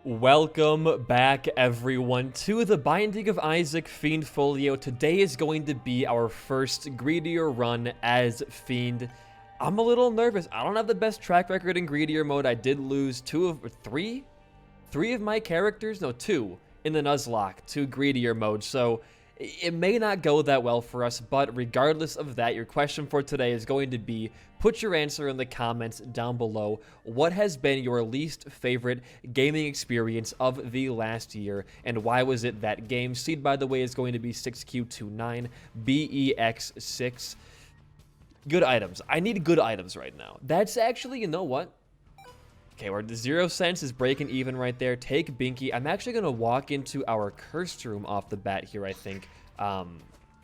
Welcome back, everyone, to the Binding of Isaac Fiendfolio. Today is going to be our first greedier run as Fiend. I'm a little nervous. I don't have the best track record in greedier mode. I did lose three of my characters, no, two, in the Nuzlocke to greedier mode, so it may not go that well for us, but regardless of that, your question for today is going to be, put your answer in the comments down below. What has been your least favorite gaming experience of the last year, and why was it that game? Seed, by the way, is going to be 6Q29BEX6. Good items. I need good items right now. That's actually, you know what? Okay, where the 0 cents is breaking even right there. Take Binky. I'm actually going to walk into our cursed room off the bat here, I think.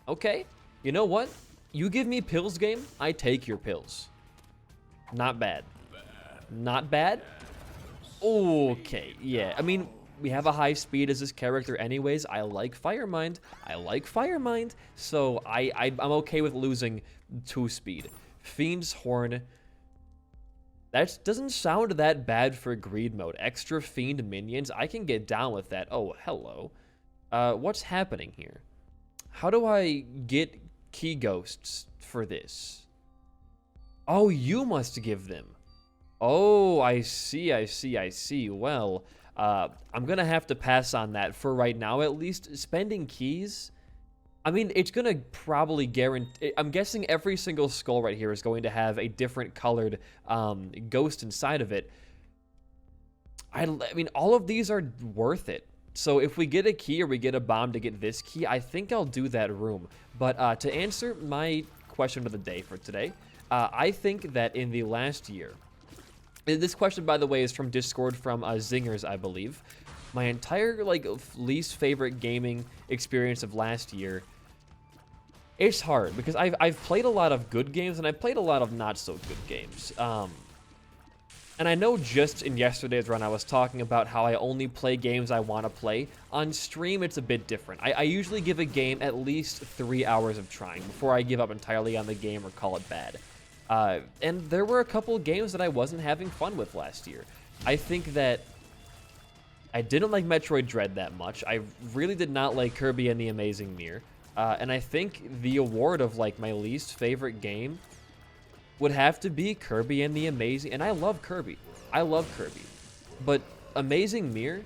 Okay. You know what? You give me pills, game, I take your pills. Not bad. Not bad? Okay, yeah. I mean, we have a high speed as this character anyways. I like Firemind. So I'm okay with losing 2 speed. Fiend's Horn. That doesn't sound that bad for greed mode. Extra Fiend minions, I can get down with that. Oh, hello. What's happening here? How do I get key ghosts for this? Oh, you must give them. Oh, I see. Well, I'm gonna have to pass on that for right now, at least. Spending keys, I mean, it's gonna probably guarantee. I'm guessing every single skull right here is going to have a different colored ghost inside of it. I mean, all of these are worth it. So if we get a key or we get a bomb to get this key, I think I'll do that room. But to answer my question of the day for today, I think that in the last year, this question, by the way, is from Discord from Zingers, I believe. My entire least favorite gaming experience of last year. It's hard because I've played a lot of good games and I've played a lot of not so good games. And I know just in yesterday's run I was talking about how I only play games I want to play. On stream, it's a bit different. I usually give a game at least 3 hours of trying before I give up entirely on the game or call it bad. And there were a couple games that I wasn't having fun with last year. I think that I didn't like Metroid Dread that much. I really did not like Kirby and the Amazing Mirror. And I think the award of my least favorite game would have to be Kirby and the Amazing. And I love Kirby. But Amazing Mirror,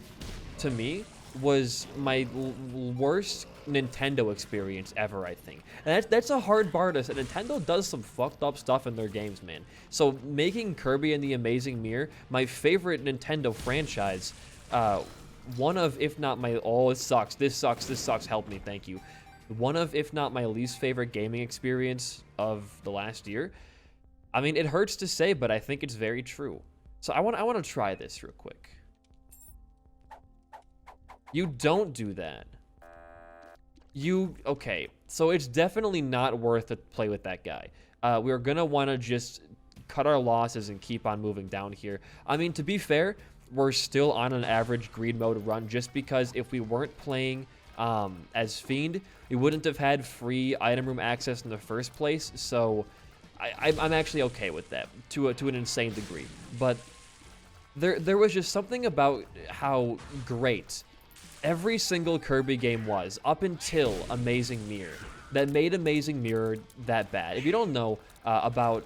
to me, was my worst Nintendo experience ever, I think. And that's a hard bar to set. Nintendo does some fucked up stuff in their games, man. So making Kirby and the Amazing Mirror my favorite Nintendo franchise, one of, if not my, oh, it sucks, this sucks, help me, thank you. One of, if not my least favorite gaming experience of the last year. I mean, it hurts to say, but I think it's very true. So I want to try this real quick. You don't do that. Okay, so it's definitely not worth it to play with that guy. We're gonna want to just cut our losses and keep on moving down here. I mean, to be fair, we're still on an average greed mode run just because if we weren't playing as Fiend, we wouldn't have had free item room access in the first place, so I'm actually okay with that to an insane degree. But there was just something about how great every single Kirby game was up until Amazing Mirror that made Amazing Mirror that bad. If you don't know about,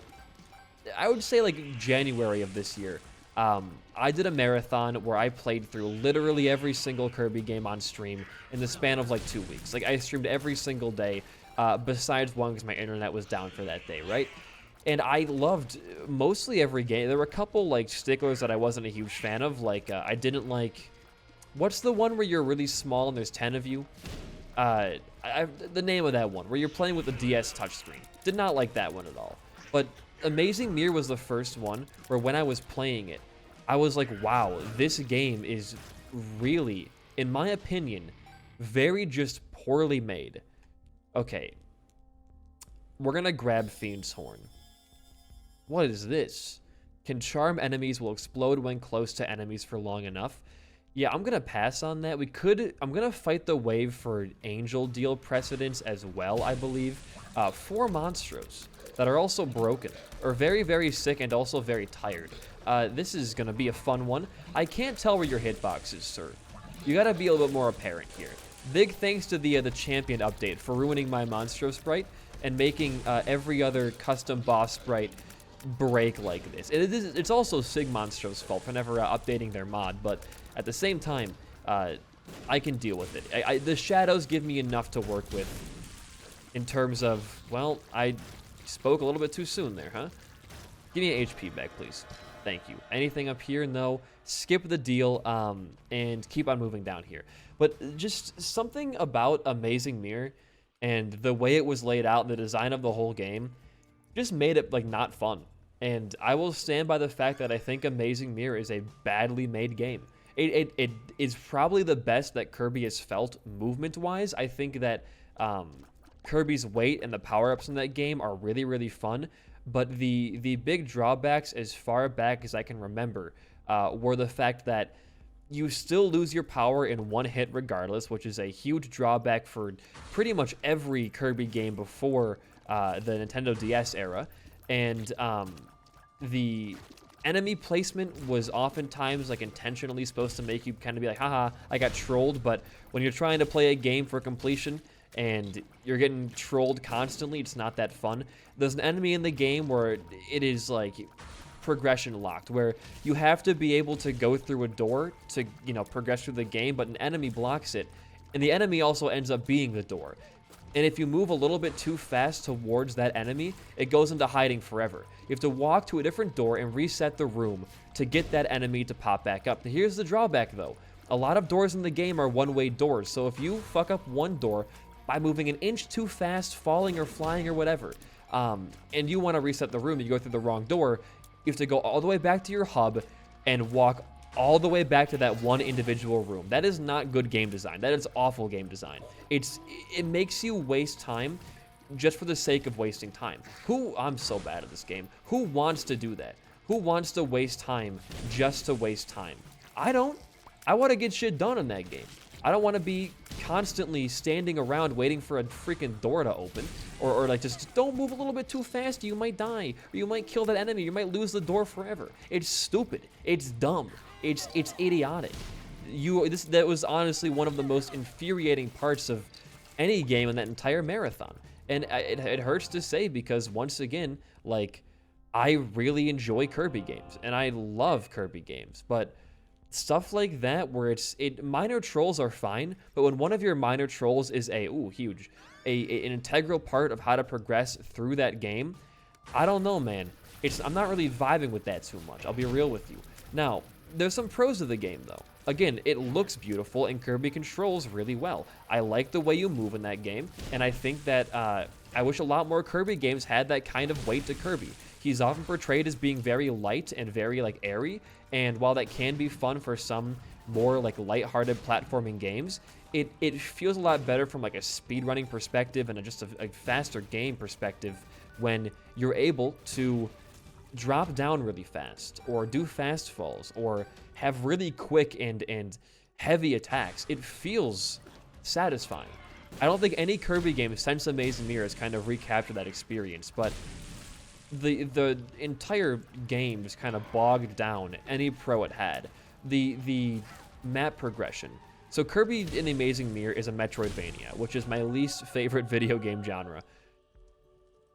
I would say January of this year, I did a marathon where I played through literally every single Kirby game on stream in the span of 2 weeks. I streamed every single day, besides one because my internet was down for that day, right? And I loved mostly every game. There were a couple sticklers that I wasn't a huge fan of. I didn't like, what's the one where you're really small and there's 10 of you? The name of that one, where you're playing with the DS touchscreen. Did not like that one at all. But Amazing Mirror was the first one where when I was playing it, I was like, wow, this game is really, in my opinion, very just poorly made. Okay. We're gonna grab Fiend's Horn. What is this? Can charm enemies, will explode when close to enemies for long enough. Yeah, I'm gonna pass on that. I'm gonna fight the wave for Angel deal precedence as well, I believe. 4 monstros that are also broken, or very, very sick and also very tired. This is going to be a fun one. I can't tell where your hitbox is, sir. You got to be a little bit more apparent here. Big thanks to the champion update for ruining my Monstro sprite and making every other custom boss sprite break like this. It's also Sig Monstro's fault for never updating their mod, but at the same time, I can deal with it. The shadows give me enough to work with in terms of, well, I spoke a little bit too soon there, huh? Give me an HP back, please. Thank you. Anything up here? No. Skip the deal and keep on moving down here. But just something about Amazing Mirror and the way it was laid out, the design of the whole game, just made it like not fun. And I will stand by the fact that I think Amazing Mirror is a badly made game. It is probably the best that Kirby has felt movement-wise. I think that Kirby's weight and the power-ups in that game are really, really fun. But the big drawbacks as far back as I can remember were the fact that you still lose your power in one hit regardless, which is a huge drawback for pretty much every Kirby game before the Nintendo DS era. And the enemy placement was oftentimes like intentionally supposed to make you kind of be like, haha, I got trolled. But when you're trying to play a game for completion and you're getting trolled constantly, it's not that fun. There's an enemy in the game where it is like progression locked, where you have to be able to go through a door to, you know, progress through the game, but an enemy blocks it, and the enemy also ends up being the door. And if you move a little bit too fast towards that enemy, it goes into hiding forever. You have to walk to a different door and reset the room to get that enemy to pop back up. Here's the drawback though. A lot of doors in the game are one-way doors, so if you fuck up one door by moving an inch too fast, falling or flying or whatever, and you want to reset the room and you go through the wrong door, you have to go all the way back to your hub and walk all the way back to that one individual room. That is not good game design. That is awful game design. It makes you waste time just for the sake of wasting time. I'm so bad at this game. Who wants to do that? Who wants to waste time just to waste time? I don't. I want to get shit done in that game. I don't want to be constantly standing around waiting for a freaking door to open, or like just don't move a little bit too fast, you might die, or you might kill that enemy, you might lose the door forever. It's stupid. It's dumb. It's idiotic. That was honestly one of the most infuriating parts of any game in that entire marathon. And it hurts to say because once again, like, I really enjoy Kirby games and I love Kirby games, but stuff like that where minor trolls are fine, but when one of your minor trolls is an integral part of how to progress through that game, I don't know, man. I'm not really vibing with that too much. I'll be real with you. Now, there's some pros of the game though. Again, it looks beautiful and Kirby controls really well. I like the way you move in that game, and I think that I wish a lot more Kirby games had that kind of weight to Kirby. He's often portrayed as being very light and very like airy, and while that can be fun for some more like lighthearted platforming games, it feels a lot better from like a speedrunning perspective and just a faster game perspective when you're able to drop down really fast or do fast falls or have really quick and heavy attacks. It feels satisfying. I don't think any Kirby game since Amazing Mirror has kind of recaptured that experience, but the entire game just kind of bogged down any pro it had. The map progression. So Kirby in the Amazing Mirror is a Metroidvania, which is my least favorite video game genre.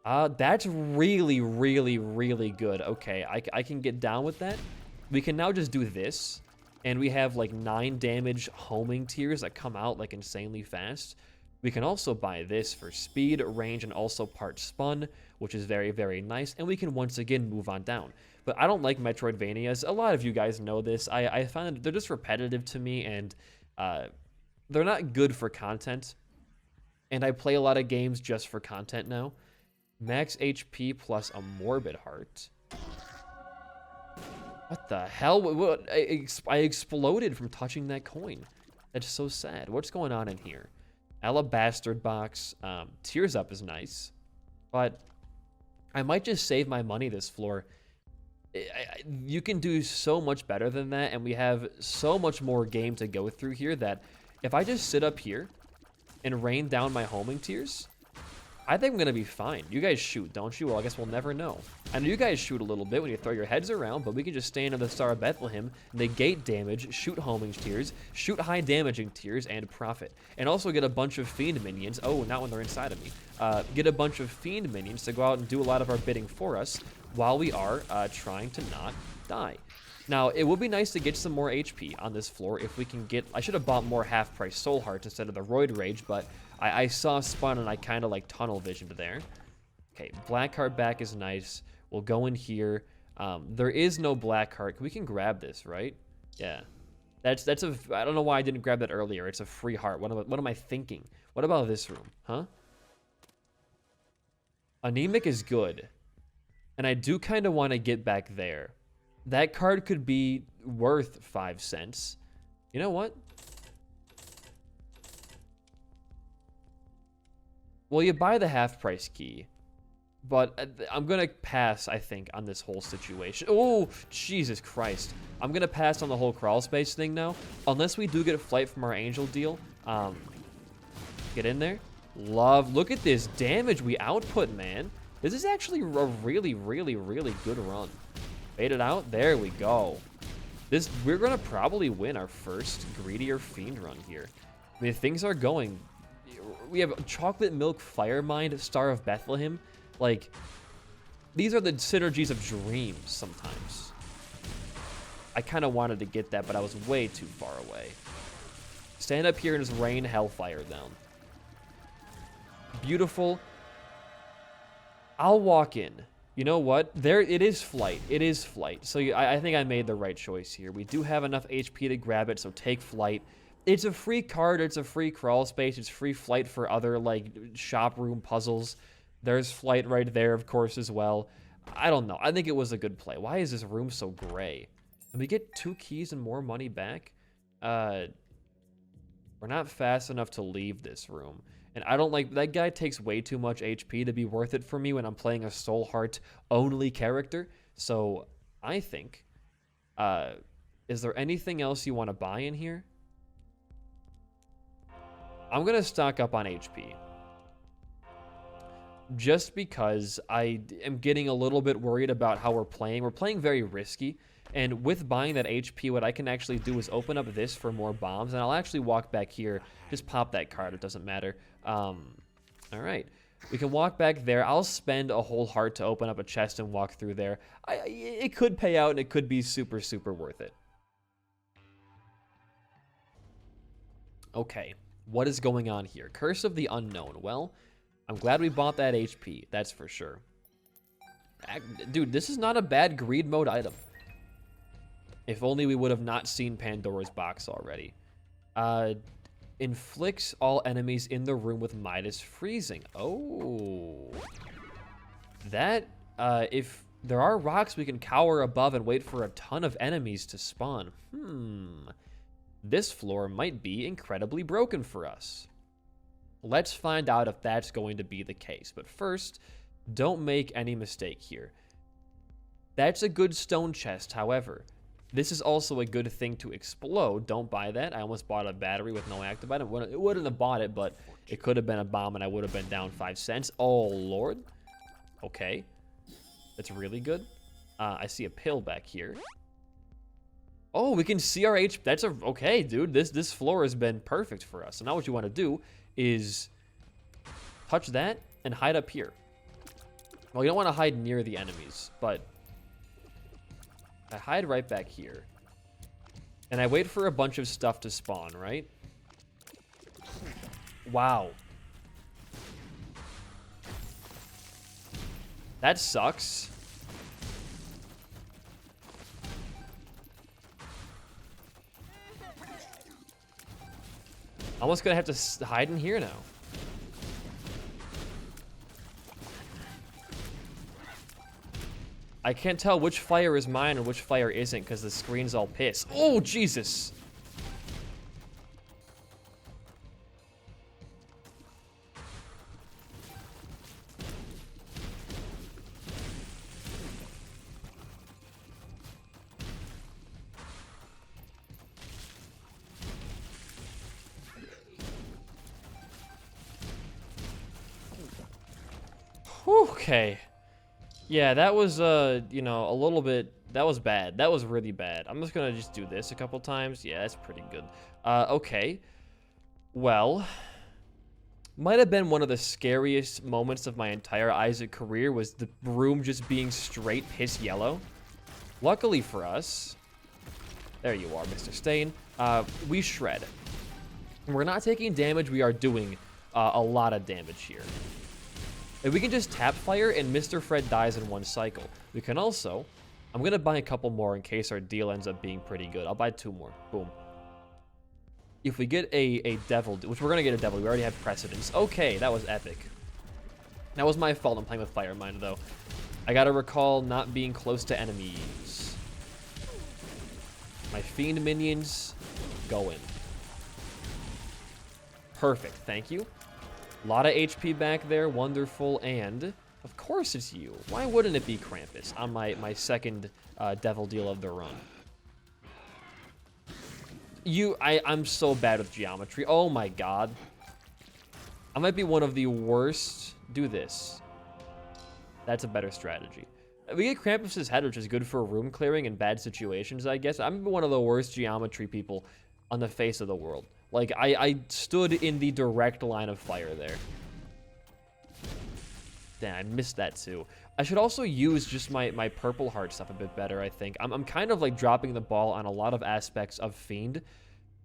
That's really, really, really good. Okay, I can get down with that. We can now just do this, and we have like 9 damage homing tiers that come out like insanely fast. We can also buy this for speed, range, and also part spun, which is very, very nice. And we can once again move on down. But I don't like Metroidvanias. A lot of you guys know this. I find that they're just repetitive to me, and they're not good for content. And I play a lot of games just for content now. Max HP plus a Morbid Heart. What the hell? What? I exploded from touching that coin. That's so sad. What's going on in here? Alabastard box. Tears Up is nice. But I might just save my money this floor. You can do so much better than that, and we have so much more game to go through here that if I just sit up here and rain down my homing tears, I think I'm going to be fine. You guys shoot, don't you? Well, I guess we'll never know. I know you guys shoot a little bit when you throw your heads around, but we can just stand in the Star of Bethlehem, negate damage, shoot homing tiers, shoot high damaging tiers, and profit. And also get a bunch of Fiend minions. Oh, not when they're inside of me. Get a bunch of Fiend minions to go out and do a lot of our bidding for us while we are trying to not die. Now, it would be nice to get some more HP on this floor if we can get... I should have bought more half-price Soul Hearts instead of the Roid Rage, but I saw Spawn and I kind of like tunnel visioned there. Okay, Black Heart back is nice. We'll go in here. There is no Black Heart. We can grab this, right? Yeah. That's a... I don't know why I didn't grab that earlier. It's a free heart. What am I thinking? What about this room? Huh? Anemic is good. And I do kind of want to get back there. That card could be worth 5 cents. You know what? Well, you buy the half-price key. But I'm going to pass, I think, on this whole situation. Oh, Jesus Christ. I'm going to pass on the whole crawl space thing now. Unless we do get flight from our angel deal. Get in there. Look at this damage we output, man. This is actually a really, really, really good run. Bait it out. There we go. We're going to probably win our first Greedy or Fiend run here. I mean, things are going... We have Chocolate Milk Firemind, Star of Bethlehem. Like, these are the synergies of dreams sometimes. I kind of wanted to get that, but I was way too far away. Stand up here and just rain Hellfire down. Beautiful. I'll walk in. You know what? It is flight. It is flight. So I think I made the right choice here. We do have enough HP to grab it, so take flight. It's a free card. It's a free crawl space. It's free flight for other, like, shop room puzzles. There's flight right there, of course, as well. I don't know. I think it was a good play. Why is this room so gray? Can we get 2 keys and more money back? We're not fast enough to leave this room. And I don't like... That guy takes way too much HP to be worth it for me when I'm playing a Soul Heart only character. So, I think... is there anything else you want to buy in here? I'm going to stock up on HP. Just because I am getting a little bit worried about how we're playing. We're playing very risky. And with buying that HP, what I can actually do is open up this for more bombs. And I'll actually walk back here. Just pop that card. It doesn't matter. All right. We can walk back there. I'll spend a whole heart to open up a chest and walk through there. It could pay out and it could be super, super worth it. Okay. What is going on here? Curse of the Unknown. Well, I'm glad we bought that HP. That's for sure. Dude, this is not a bad greed mode item. If only we would have not seen Pandora's box already. Inflicts all enemies in the room with Midas freezing. Oh. That, if there are rocks we can cower above and wait for a ton of enemies to spawn. This floor might be incredibly broken for us. Let's find out if that's going to be the case. But first, don't make any mistake here. That's a good stone chest, however. This is also a good thing to explode. Don't buy that. I almost bought a battery with no active item. It wouldn't have bought it, but it could have been a bomb and I would have been down 5 cents. Oh, Lord. Okay. That's really good. I see a pill back here. Oh, we can see our HP. That's okay, dude. This floor has been perfect for us. So now what you want to do is touch that and hide up here. Well, you don't want to hide near the enemies, but I hide right back here. And I wait for a bunch of stuff to spawn, right? Wow. That sucks. Almost gonna have to hide in here now. I can't tell which fire is mine and which fire isn't because the screen's all pissed. Oh, Jesus. Okay. Yeah, that was, you know, a little bit, that was bad. That was really bad. I'm just gonna just do this a couple times. Yeah, that's pretty good. Okay. Well, might have been one of the scariest moments of my entire Isaac career was the room just being straight piss yellow. Luckily for us, there you are, Mr. Stain. We shred. We're not taking damage, we are doing a lot of damage here. And we can just tap fire and Mr. Fred dies in one cycle. We can also, I'm gonna buy a couple more in case our deal ends up being pretty good. I'll buy 2 more, boom. If we get a devil, which we're gonna get a devil, we already have precedence. Okay, that was epic. That was my fault, I'm playing with Fire Mind though. I gotta recall not being close to enemies. My Fiend minions, go in. Perfect, thank you. A lot of HP back there, wonderful, and of course it's you. Why wouldn't it be Krampus on my second devil deal of the run? I'm so bad with geometry. Oh my god. I might be one of the worst. Do this. That's a better strategy. We get Krampus's head, which is good for room clearing in bad situations, I guess. I'm one of the worst geometry people on the face of the world. Like, I stood in the direct line of fire there. Damn, I missed that too. I should also use just my purple heart stuff a bit better, I think. I'm kind of like dropping the ball on a lot of aspects of Fiend.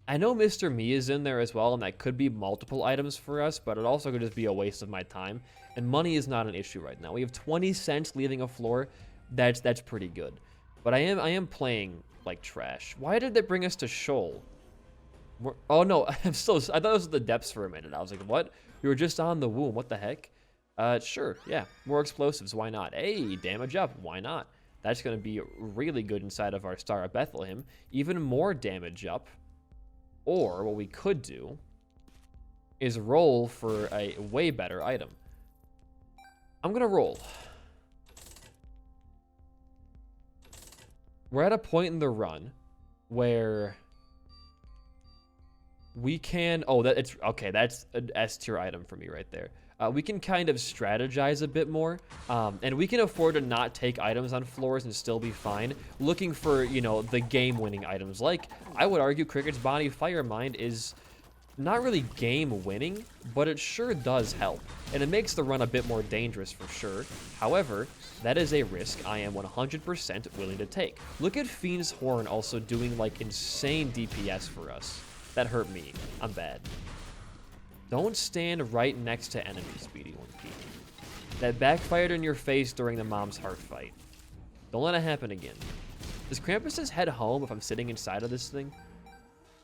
I know Mr. Me is in there as well, and that could be multiple items for us, but it also could just be a waste of my time. And money is not an issue right now. We have 20 cents leaving a floor. That's pretty good. But I am playing like trash. Why did that bring us to Shoal? Oh no, I thought it was the depths for a minute. I was like, what? We were just on the womb. What the heck? Sure, yeah. More explosives, why not? Hey, damage up, why not? That's going to be really good inside of our Star of Bethlehem. Even more damage up. Or what we could do is roll for a way better item. I'm going to roll. We're at a point in the run where we can, okay, that's an S tier item for me right there. We can kind of strategize a bit more, and we can afford to not take items on floors and still be fine. Looking for, you know, the game-winning items. Like, I would argue Cricket's Body Fire Mind is not really game-winning, but it sure does help. And it makes the run a bit more dangerous for sure. However, that is a risk I am 100% willing to take. Look at Fiend's Horn also doing, like, insane DPS for us. That hurt me. I'm bad. Don't stand right next to enemies, Speedy 1P. That backfired in your face during the mom's heart fight. Don't let it happen again. Does Krampus just head home if I'm sitting inside of this thing?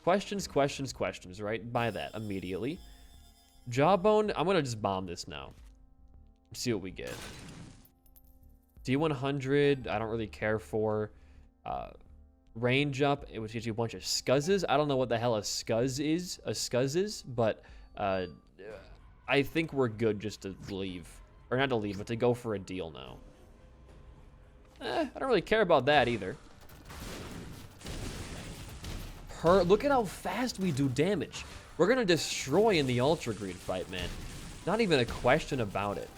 Questions, questions, questions, right? Buy that immediately. Jawbone, I'm gonna just bomb this now. See what we get. D100, I don't really care for. Range up, which gives you a bunch of scuzzes. I don't know what the hell a scuzz is, but I think we're good just to leave. Or not to leave, but to go for a deal now. I don't really care about that either. Look at how fast we do damage. We're gonna destroy in the Ultra Greed fight, man. Not even a question about it.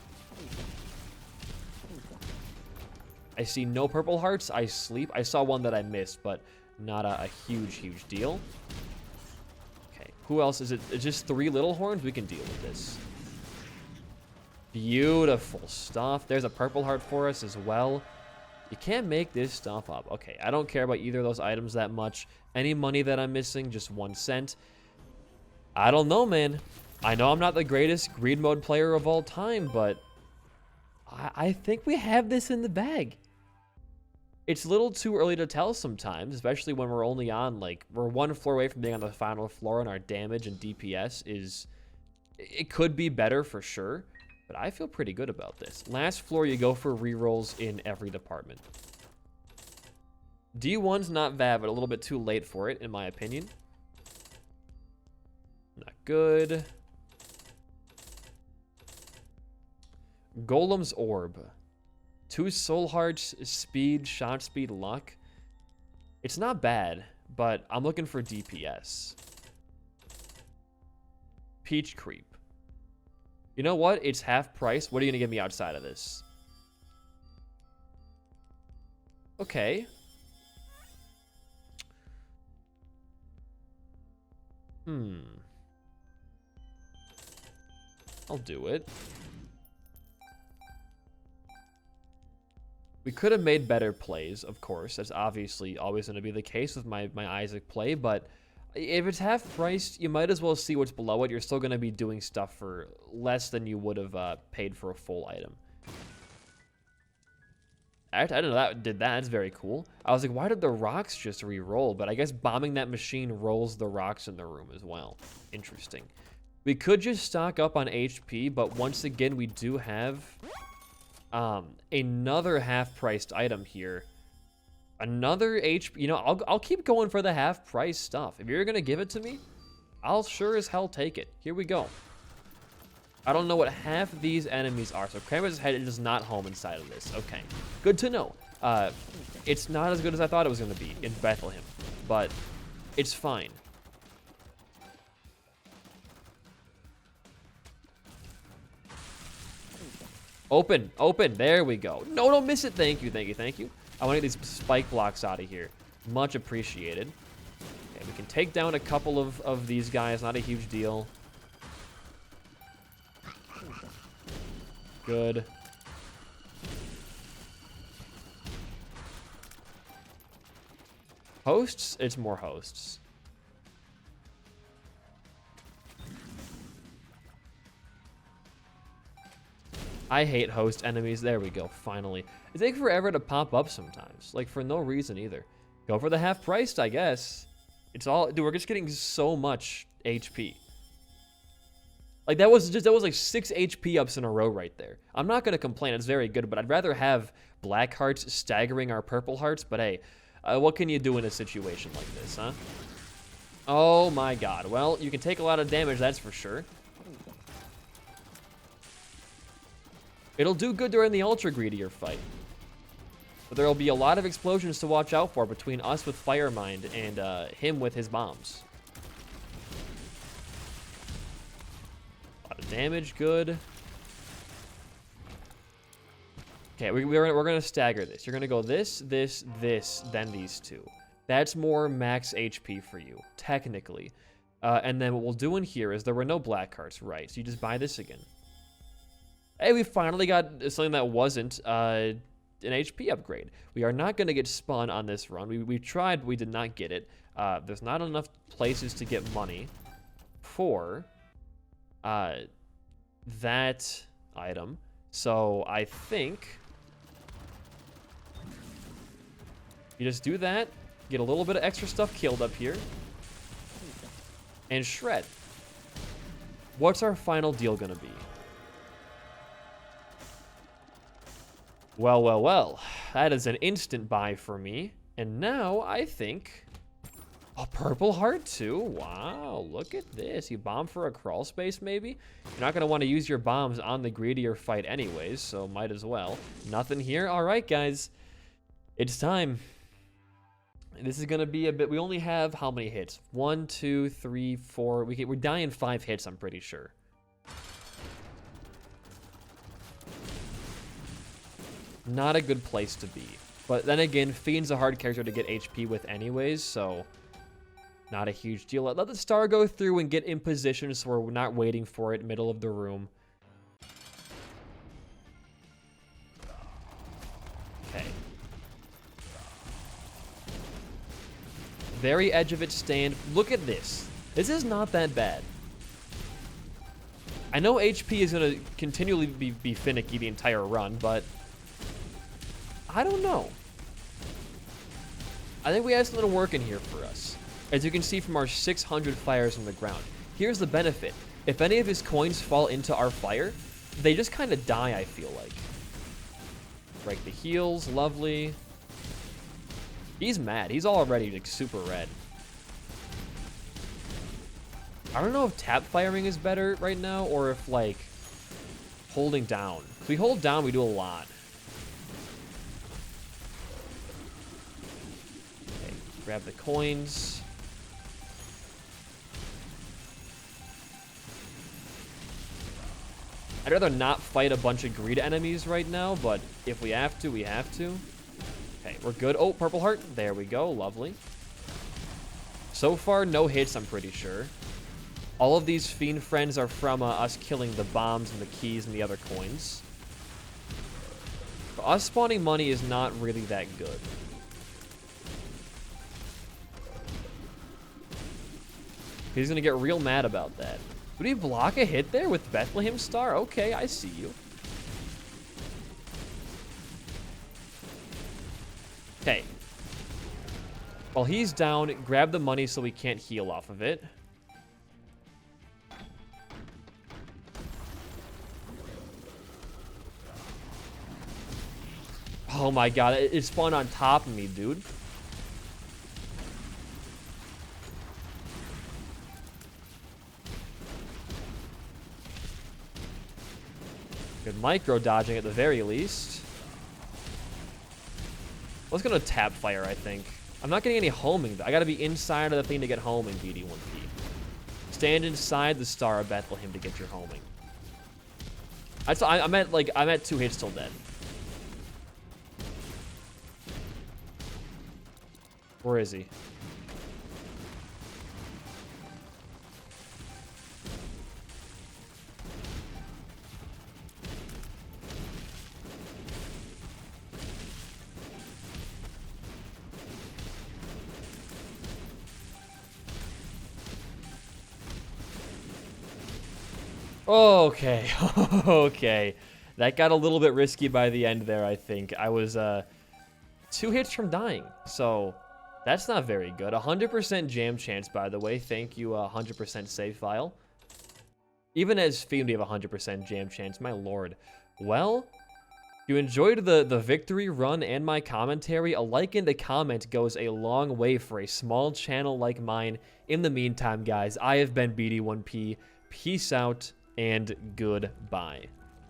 I see no purple hearts. I sleep. I saw one that I missed, but not a huge deal. Okay, who else is it? It's just 3 little horns. We can deal with this. Beautiful stuff. There's a purple heart for us as well. You can't make this stuff up. Okay, I don't care about either of those items that much. Any money that I'm missing, just 1 cent. I don't know, man. I know I'm not the greatest greed mode player of all time, but I think we have this in the bag. It's a little too early to tell sometimes, especially when we're only on, like, we're 1 floor away from being on the final floor, and our damage and DPS is, it could be better for sure, but I feel pretty good about this. Last floor, you go for rerolls in every department. D1's not bad, but a little bit too late for it, in my opinion. Not good. Golem's Orb. 2 soul hearts, speed, shot speed, luck. It's not bad, but I'm looking for DPS. Peach Creep. You know what? It's half price. What are you going to give me outside of this? Okay. I'll do it. We could have made better plays, of course. That's obviously always going to be the case with my Isaac play, but if it's half priced, you might as well see what's below it. You're still going to be doing stuff for less than you would have paid for a full item. I didn't know that did that. That's very cool. I was like, why did the rocks just re-roll? But I guess bombing that machine rolls the rocks in the room as well. Interesting. We could just stock up on HP, but once again, we do have another half-priced item here. Another HP. You know, I'll keep going for the half-price stuff. If you're gonna give it to me, I'll sure as hell take it. Here we go. I don't know what half of these enemies are, so Kramer's head is not home inside of this. Okay, good to know. It's not as good as I thought it was going to be in Bethlehem, but it's fine. Open, open, there we go. No, don't miss it. Thank you, thank you, thank you. I want to get these spike blocks out of here. Much appreciated. Okay, we can take down a couple of these guys, not a huge deal. Good. Hosts? It's more hosts. I hate host enemies. There we go, finally. It takes forever to pop up sometimes. Like, for no reason either. Go for the half-priced, I guess. It's all... Dude, we're just getting so much HP. Like, that was like 6 HP ups in a row right there. I'm not going to complain. It's very good, but I'd rather have black hearts staggering our purple hearts. But hey, what can you do in a situation like this, huh? Oh my god. Well, you can take a lot of damage, that's for sure. It'll do good during the ultra greedier fight. But there'll be a lot of explosions to watch out for between us with Fire Mind and him with his bombs. Damage, good. Okay, we're gonna stagger this. You're gonna go this, this, this, then these two. That's more max HP for you, technically. And then what we'll do in here is there were no black cards, right? So you just buy this again. Hey, we finally got something that wasn't an HP upgrade. We are not gonna get spun on this run. We tried, but we did not get it. There's not enough places to get money for that item. So I think you just do that, get a little bit of extra stuff killed up here, and shred. What's our final deal gonna be? Well, well, well. That is an instant buy for me. And now I think... A purple heart too? Wow, look at this. You bomb for a crawl space maybe? You're not gonna want to use your bombs on the greedier fight anyways, so might as well. Nothing here? Alright guys. It's time. This is gonna be a bit... We only have how many hits? 1, 2, 3, 4... We're dying 5 hits, I'm pretty sure. Not a good place to be. But then again, Fiend's a hard character to get HP with anyways, so... Not a huge deal. Let the star go through and get in position so we're not waiting for it middle of the room. Okay. Very edge of its stand. Look at this. This is not that bad. I know HP is going to continually be finicky the entire run, but... I don't know. I think we have something working here for us. As you can see from our 600 fires on the ground. Here's the benefit. If any of his coins fall into our fire, they just kind of die, I feel like. Break the heals, lovely. He's mad. He's already like super red. I don't know if tap firing is better right now or if like holding down. If we hold down, we do a lot. Okay, grab the coins. I'd rather not fight a bunch of greed enemies right now, but if we have to, we have to. Okay, We're good. Oh, purple heart. There we go. Lovely. So far, no hits, I'm pretty sure. All of these fiend friends are from us killing the bombs and the keys and the other coins. But us spawning money is not really that good. He's going to get real mad about that. Would he block a hit there with Bethlehem Star? Okay, I see you. Okay. While he's down, grab the money so we can't heal off of it. Oh my god, it spawned on top of me, dude. Good micro dodging at the very least. Let's go to tap fire, I think. I'm not getting any homing. I gotta be inside of the thing to get homing, BD1P. Stand inside the Star of Bethlehem to get your homing. I'm at 2 hits till dead. Where is he? Okay, okay. That got a little bit risky by the end there, I think. I was 2 hits from dying, so that's not very good. 100% jam chance, by the way. Thank you, 100% save file. Even as Fiend, we have 100% jam chance, my lord. Well, if you enjoyed the victory run and my commentary, a like and a comment goes a long way for a small channel like mine. In the meantime, guys, I have been BD1P. Peace out and goodbye.